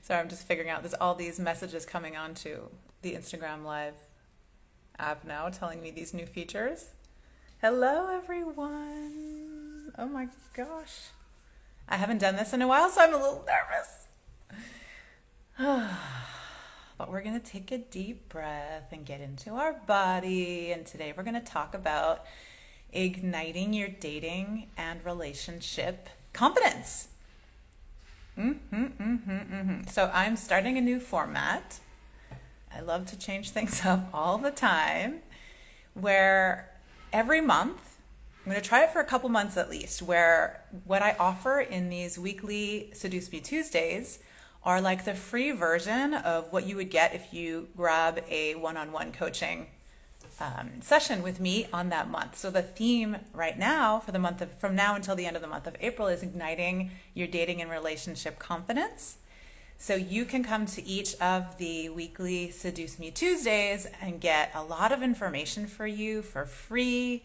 Sorry, I'm just figuring out there's all these messages coming onto the Instagram Live app now telling me these new features. Hello, everyone. Oh my gosh. I haven't done this in a while, so I'm a little nervous. But we're going to take a deep breath and get into our body. And today we're going to talk about igniting your dating and relationship confidence. So I'm starting a new format. I love to change things up all the time, where every month, I'm going to try it for a couple months at least, where what I offer in these weekly Seduce Me Tuesdays are like the free version of what you would get if you grab a one-on-one coaching session with me on that month. So the theme right now for the month of, from now until the end of the month of April, is igniting your dating and relationship confidence. So you can come to each of the weekly Seduce Me Tuesdays and get a lot of information for you for free.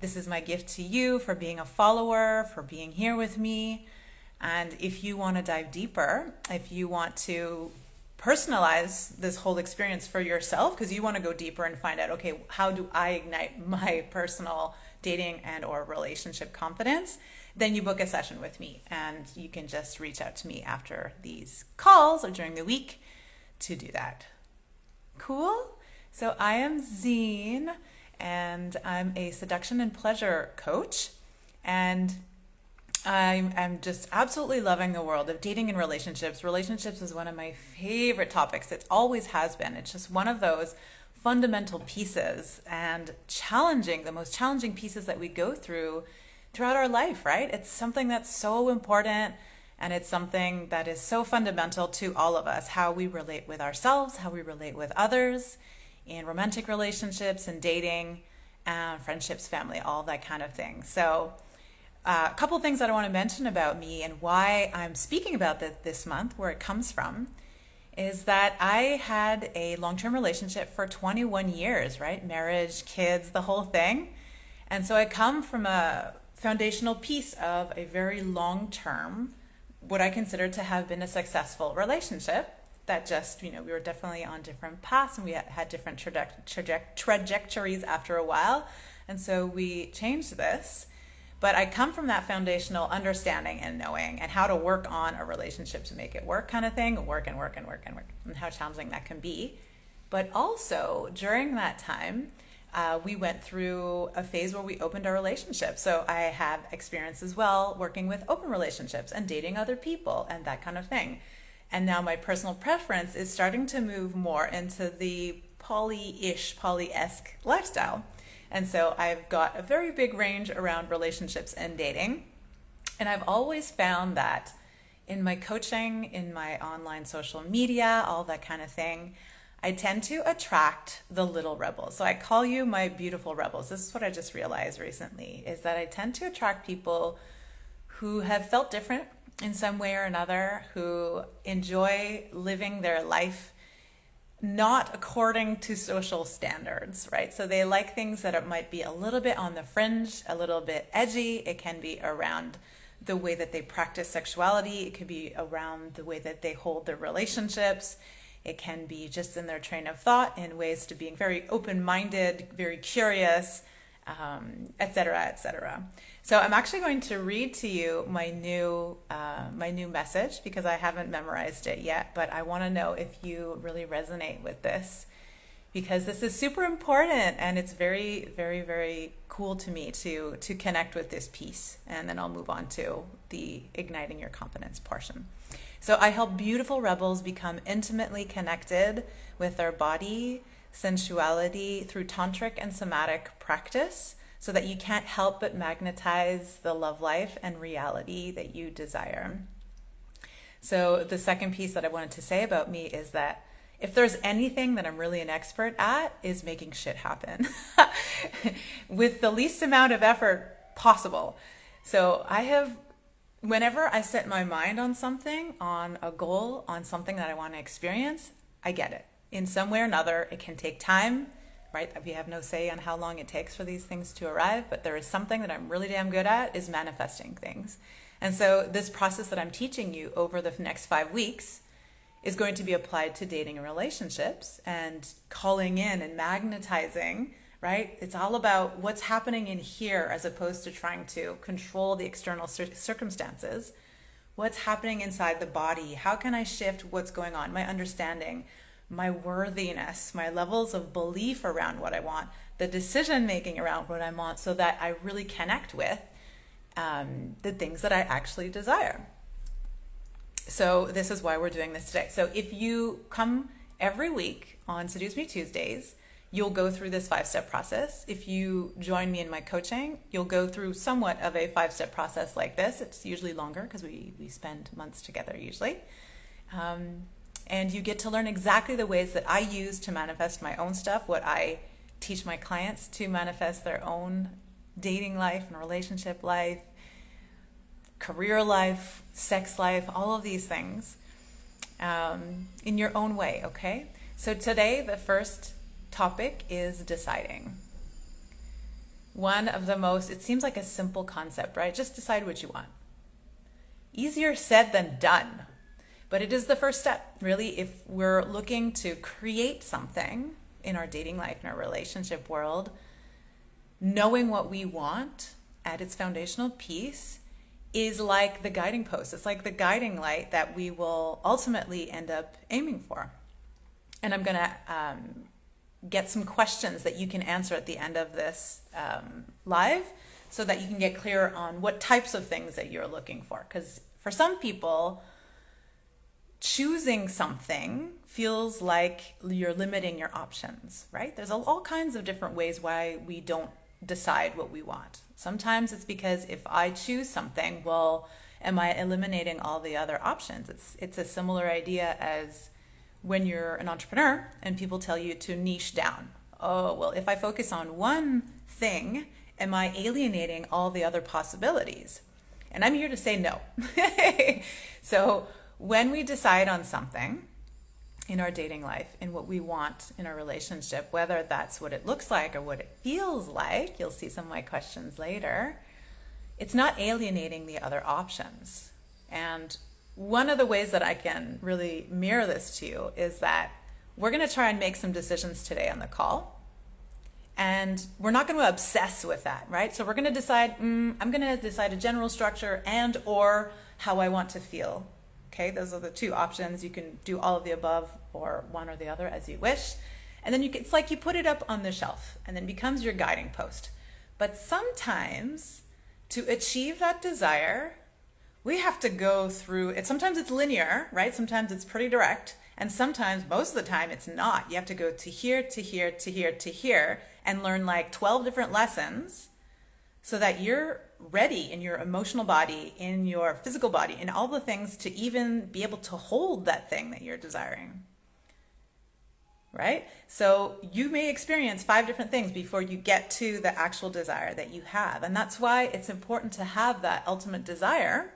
This is my gift to you for being a follower, for being here with me. And if you want to dive deeper, if you want to personalize this whole experience for yourself, because you want to go deeper and find out, okay, how do I ignite my personal dating and or relationship confidence, then you book a session with me, and you can just reach out to me after these calls or during the week to do that. Cool? So I am Zine, and I'm a seduction and pleasure coach, and I'm just absolutely loving the world of dating and relationships. Relationships is one of my favorite topics. It always has been. It's just one of those fundamental pieces and the most challenging pieces that we go through throughout our life, right? It's something that's so important, and it's something that is so fundamental to all of us, how we relate with ourselves, how we relate with others in romantic relationships and dating, friendships, family, all that kind of thing. So a couple things that I want to mention about me and why I'm speaking about that this month, where it comes from, is that I had a long-term relationship for 21 years, right? Marriage, kids, the whole thing. And so I come from a foundational piece of a very long-term, what I consider to have been a successful relationship that just, we were definitely on different paths, and we had different trajectories after a while. And so we changed this. But I come from that foundational understanding and knowing and how to work on a relationship to make it work kind of thing, work, and how challenging that can be. But also during that time, we went through a phase where we opened our relationship. So I have experience as well working with open relationships and dating other people and that kind of thing. And now my personal preference is starting to move more into the poly-esque lifestyle. And so I've got a very big range around relationships and dating. And I've always found that in my coaching, in my online social media, all that kind of thing, I tend to attract the little rebels. So I call you my beautiful rebels. This is what I just realized recently, is that I tend to attract people who have felt different in some way or another, who enjoy living their life not according to social standards, right? So they like things that it might be a little bit on the fringe, a little bit edgy. It can be around the way that they practice sexuality. It could be around the way that they hold their relationships. It can be just in their train of thought, in ways to being very open-minded, very curious, etc., etc. So I'm actually going to read to you my new message, because I haven't memorized it yet, but I want to know if you really resonate with this, because this is super important, and it's very, very, very cool to me to connect with this piece, and then I'll move on to the igniting your confidence portion. So I help beautiful rebels become intimately connected with their body, sensuality through tantric and somatic practice, so that you can't help but magnetize the love life and reality that you desire. So the second piece that I wanted to say about me is that if there's anything that I'm really an expert at, is making shit happen with the least amount of effort possible. So whenever I set my mind on something, on a goal, on something that I want to experience, I get it. In some way or another, it can take time, right? We have no say on how long it takes for these things to arrive, but there is something that I'm really damn good at, is manifesting things. And so this process that I'm teaching you over the next 5 weeks is going to be applied to dating and relationships and calling in and magnetizing, right? It's all about what's happening in here as opposed to trying to control the external circumstances. What's happening inside the body? How can I shift what's going on? My understanding, my worthiness, my levels of belief around what I want, the decision making around what I want, so that I really connect with the things that I actually desire. So this is why we're doing this today. So if you come every week on Seduce Me Tuesdays, you'll go through this 5-step process. If you join me in my coaching, you'll go through somewhat of a 5-step process like this. It's usually longer because we spend months together usually. And you get to learn exactly the ways that I use to manifest my own stuff, what I teach my clients to manifest their own dating life and relationship life, career life, sex life, all of these things in your own way, okay? So today, the first topic is deciding. One of the most, it seems like a simple concept, right? Just decide what you want. Easier said than done, but it is the first step, really, if we're looking to create something in our dating life, in our relationship world. Knowing what we want at its foundational piece is like the guiding post. It's like the guiding light that we will ultimately end up aiming for. And I'm going to get some questions that you can answer at the end of this live so that you can get clear on what types of things that you're looking for. Because for some people, choosing something feels like you're limiting your options, right? There's all kinds of different ways why we don't decide what we want. Sometimes it's because if I choose something, well, am I eliminating all the other options? It's a similar idea as when you're an entrepreneur and people tell you to niche down. Oh, well, if I focus on one thing, am I alienating all the other possibilities? And I'm here to say no. So when we decide on something in our dating life and what we want in our relationship, whether that's what it looks like or what it feels like, you'll see some of my questions later, it's not alienating the other options. And one of the ways that I can really mirror this to you is that we're going to try and make some decisions today on the call. And we're not going to obsess with that, right? So we're going to decide, I'm going to decide a general structure and or how I want to feel. Okay, those are the two options. You can do all of the above or one or the other as you wish. And then it's like you put it up on the shelf and then it becomes your guiding post. But sometimes to achieve that desire, we have to go through it. Sometimes it's linear, right? Sometimes it's pretty direct. And sometimes, most of the time, it's not. You have to go to here, to here, to here, to here, and learn like 12 different lessons so that you're ready in your emotional body, in your physical body, in all the things to even be able to hold that thing that you're desiring. Right? So you may experience 5 different things before you get to the actual desire that you have. And that's why it's important to have that ultimate desire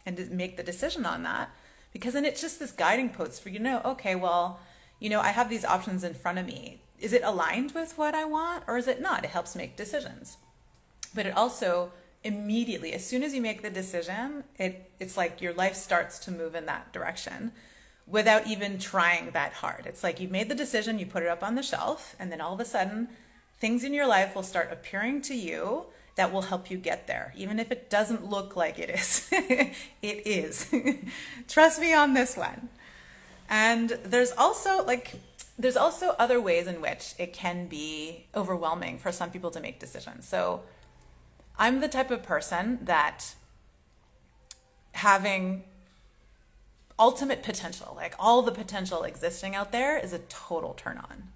and to make the decision on that. Because then it's just this guiding post for you to know, okay, well, I have these options in front of me. Is it aligned with what I want or is it not? It helps make decisions. But it also immediately, as soon as you make the decision, it's like your life starts to move in that direction without even trying that hard. It's like you made the decision, you put it up on the shelf, and then all of a sudden, things in your life will start appearing to you that will help you get there, even if it doesn't look like it is. It is. Trust me on this one. And there's also other ways in which it can be overwhelming for some people to make decisions. So I'm the type of person that having ultimate potential, like all the potential existing out there, is a total turn on.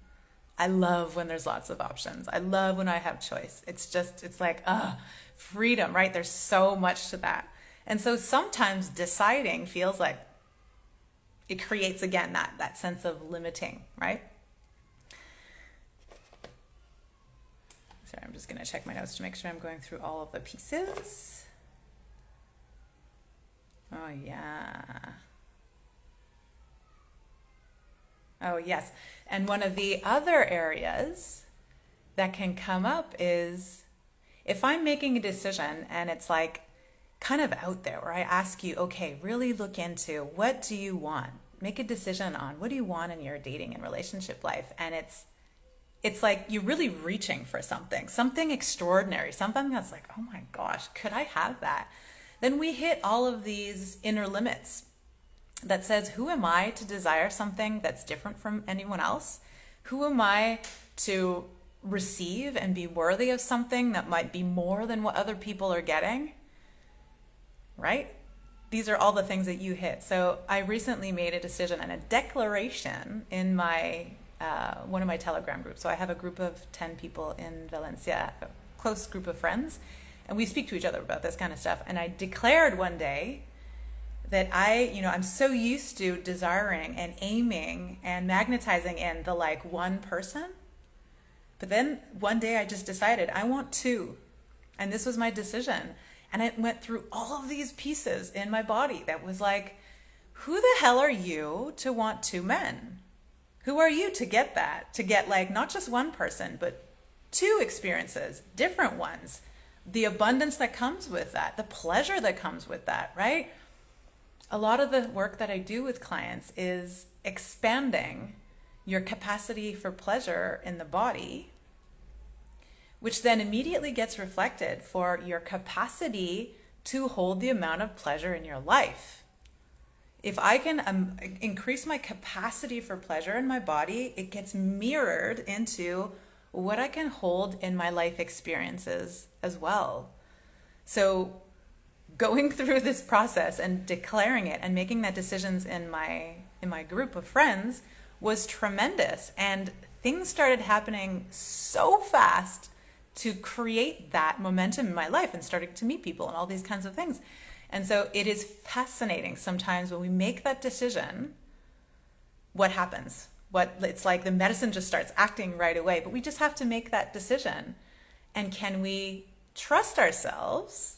I love when there's lots of options. I love when I have choice. It's like, freedom, right? There's so much to that. And so sometimes deciding feels like it creates, again, that sense of limiting, right? Sorry, I'm just going to check my notes to make sure I'm going through all of the pieces. Oh, yeah. Oh, yes. And one of the other areas that can come up is if I'm making a decision and it's like kind of out there where I ask you, okay, really look into what do you want? make a decision on what do you want in your dating and relationship life. And it's like you're really reaching for something extraordinary, something that's like, oh my gosh, could I have that? Then we hit all of these inner limits that says, who am I to desire something that's different from anyone else? Who am I to receive and be worthy of something that might be more than what other people are getting? Right? These are all the things that you hit. So I recently made a decision and a declaration in my one of my Telegram groups. So I have a group of 10 people in Valencia, a close group of friends, and we speak to each other about this kind of stuff. And I declared one day that I'm so used to desiring and aiming and magnetizing in the like one person. But then one day I just decided I want two. And this was my decision. And I went through all of these pieces in my body that was like, who the hell are you to want two men? Who are you to get that? To get like not just one person, but two experiences, different ones. The abundance that comes with that, the pleasure that comes with that, right? A lot of the work that I do with clients is expanding your capacity for pleasure in the body, which then immediately gets reflected for your capacity to hold the amount of pleasure in your life. If I can increase my capacity for pleasure in my body, it gets mirrored into what I can hold in my life experiences as well. So going through this process and declaring it and making that decisions in my group of friends was tremendous. And things started happening so fast to create that momentum in my life and starting to meet people and all these kinds of things. And so it is fascinating sometimes when we make that decision, what happens? It's like the medicine just starts acting right away, but we just have to make that decision. And can we trust ourselves?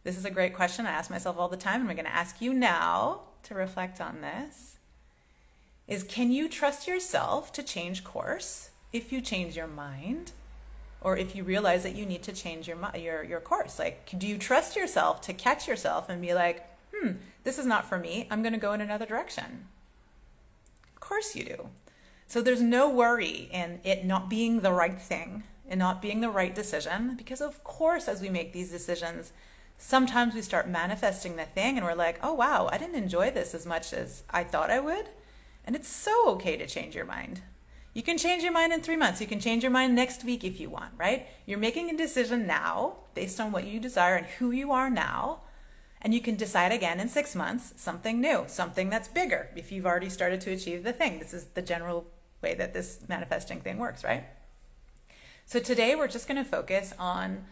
This is a great question I ask myself all the time, and I'm going to ask you now to reflect on this. Can you trust yourself to change course if you change your mind? Or if you realize that you need to change your course? Like, do you trust yourself to catch yourself and be like, this is not for me, I'm going to go in another direction? Of course you do. So there's no worry in it not being the right thing and not being the right decision, because of course as we make these decisions, sometimes we start manifesting the thing and we're like, oh wow, I didn't enjoy this as much as I thought I would. And it's so okay to change your mind. You can change your mind in 3 months. You can change your mind next week if you want, right? You're making a decision now based on what you desire and who you are now. And you can decide again in 6 months, something new, something that's bigger if you've already started to achieve the thing. This is the general way that this manifesting thing works, right? So today we're just going to focus on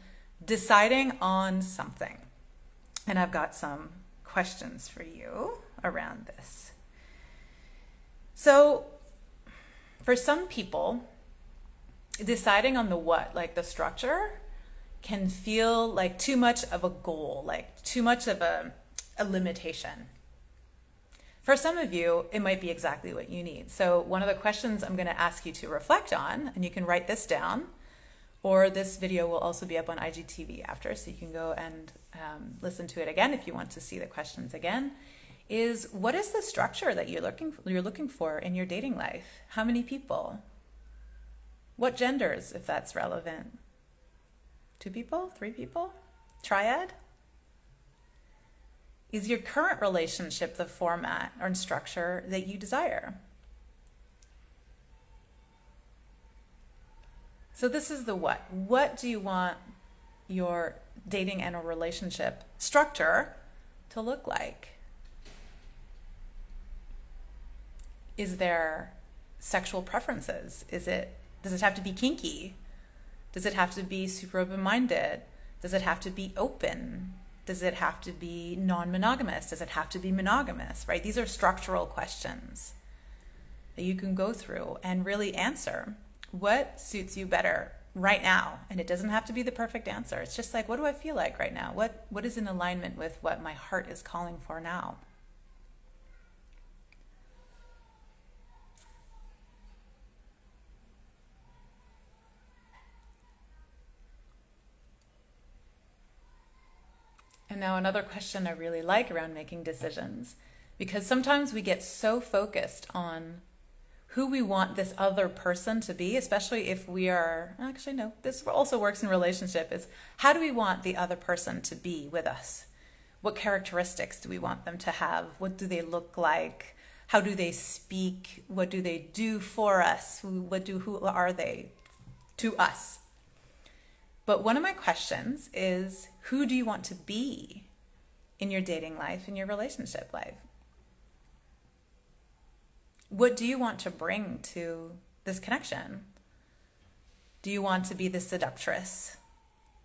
deciding on something. And I've got some questions for you around this. So for some people, deciding on the what, like the structure, can feel like too much of a goal, like too much of a limitation. For some of you, it might be exactly what you need. So one of the questions I'm going to ask you to reflect on, and you can write this down, or this video will also be up on IGTV after, so you can go and listen to it again if you want to see the questions again, is what is the structure that you're looking for in your dating life? How many people? What genders, if that's relevant? 2 people? 3 people? Triad? Is your current relationship the format or structure that you desire? So this is the what. What do you want your dating and a relationship structure to look like? Is there sexual preferences? Does it have to be kinky? Does it have to be super open-minded? Does it have to be open? Does it have to be non-monogamous? Does it have to be monogamous, right? These are structural questions that you can go through and really answer. What suits you better right now? And it doesn't have to be the perfect answer. It's just like, what do I feel like right now? What is in alignment with what my heart is calling for now? And now another question I really like around making decisions Because sometimes we get so focused on who we want this other person to be, especially if we are, actually no, this also works in relationship, is how do we want the other person to be with us? What characteristics do we want them to have? What do they look like? How do they speak? What do they do for us? Who are they to us? But one of my questions is, who do you want to be in your dating life, in your relationship life? What do you want to bring to this connection? Do you want to be the seductress?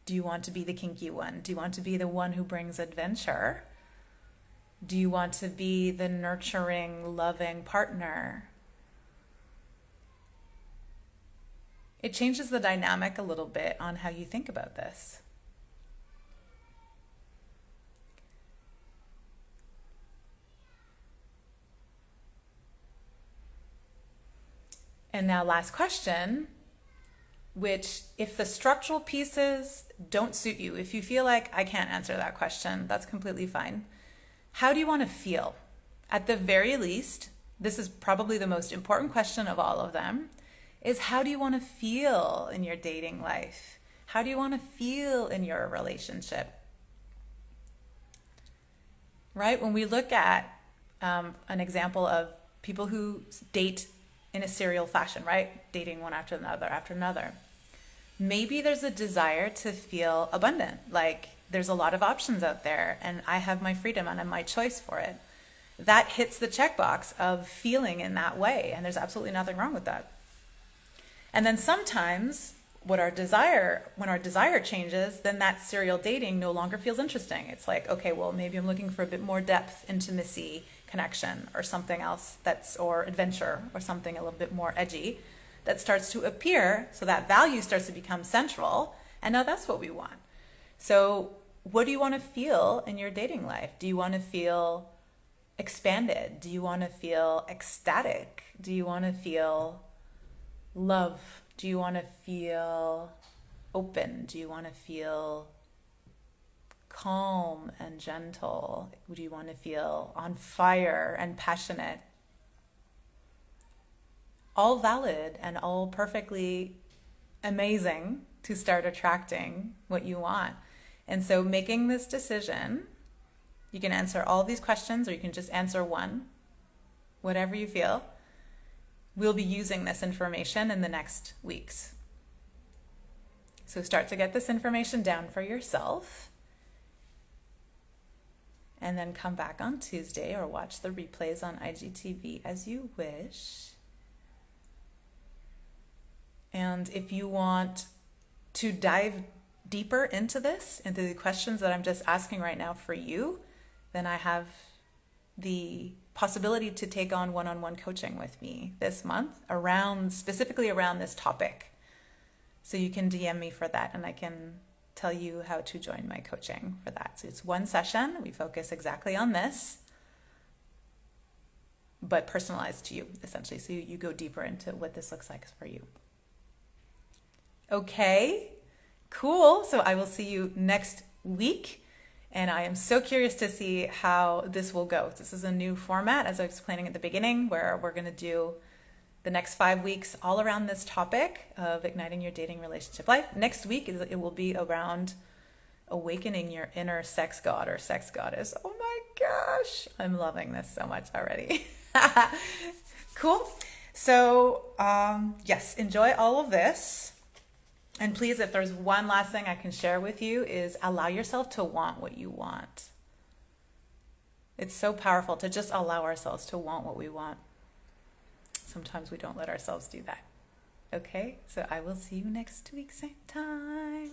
Do you want to be the kinky one? Do you want to be the one who brings adventure? Do you want to be the nurturing, loving partner? It changes the dynamic a little bit on how you think about this. And now last question, which if the structural pieces don't suit you, if you feel like I can't answer that question, that's completely fine. How do you want to feel? At the very least, this is probably the most important question of all of them, is how do you want to feel in your dating life? How do you want to feel in your relationship? Right? When we look at an example of people who date in a serial fashion, right? Dating one after another. Maybe there's a desire to feel abundant, like there's a lot of options out there and I have my freedom and my choice for it. That hits the checkbox of feeling in that way, and there's absolutely nothing wrong with that. And then sometimes when our desire changes, then that serial dating no longer feels interesting. It's like, okay, well, maybe I'm looking for a bit more depth, intimacy, connection, or something else or adventure, or something a little bit more edgy that starts to appear. So that value starts to become central. And now that's what we want. So what do you want to feel in your dating life? Do you want to feel expanded? Do you want to feel ecstatic? Do you want to feel love? Do you want to feel open? Do you want to feel calm and gentle? Do you want to feel on fire and passionate? All valid and all perfectly amazing to start attracting what you want. And so making this decision, you can answer all these questions or you can just answer one, whatever you feel. We'll be using this information in the next weeks. So start to get this information down for yourself. And then come back on Tuesday or watch the replays on IGTV as you wish. And if you want to dive deeper into this, into the questions that I'm just asking right now for you, then I have the possibility to take on one-on-one coaching with me this month specifically around this topic. So you can DM me for that and I can tell you how to join my coaching for that. So it's one session. We focus exactly on this, but personalized to you essentially. So you go deeper into what this looks like for you. Okay, cool. So I will see you next week. And I am so curious to see how this will go. This is a new format, as I was explaining at the beginning, where we're going to do the next 5 weeks all around this topic of igniting your dating relationship life. Next week, it will be around awakening your inner sex god or sex goddess. Oh my gosh, I'm loving this so much already. Cool. So yes, enjoy all of this. And please, if there's one last thing I can share with you, is allow yourself to want what you want. It's so powerful to just allow ourselves to want what we want. Sometimes we don't let ourselves do that. Okay, so I will see you next week, same time.